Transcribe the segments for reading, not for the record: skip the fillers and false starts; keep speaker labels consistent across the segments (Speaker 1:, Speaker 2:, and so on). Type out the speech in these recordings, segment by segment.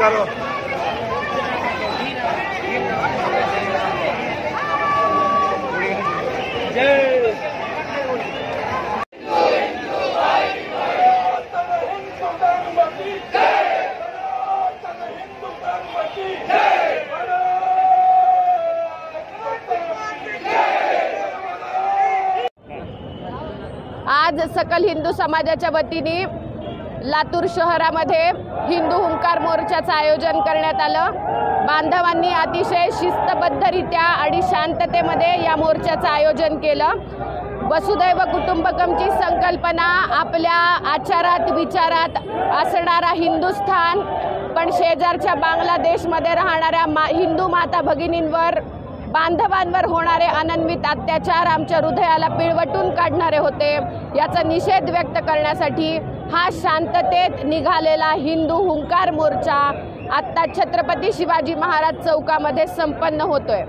Speaker 1: नमस्कार।
Speaker 2: आज सकल हिंदू समाजाच्या वतीने लातूर शहरामध्ये हिंदू हुंकार मोर्चाचं आयोजन करण्यात आलं। बांधवांनी अतिशय शिस्तबद्धरित्या आणि शांततेमध्ये या मोर्चाचं आयोजन केलं। वसुदैव कुटुंबकमची संकल्पना आपल्या आचारात विचारात असणारा हिंदुस्थान, पण शेजारच्या बांगलादेशमध्ये राहणाऱ्या हिंदू माता भगिनींवर, बांधवांवर होणारे अनन्वित अत्याचार आमच्या हृदयाला पिळवटून काढणारे होते। याचा निषेध व्यक्त करण्यासाठी हा शांततेत निघालेला हिंदू हुंकार मोर्चा आता छत्रपती शिवाजी महाराज चौकामध्ये संपन्न होतोय।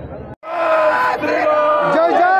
Speaker 1: जय जय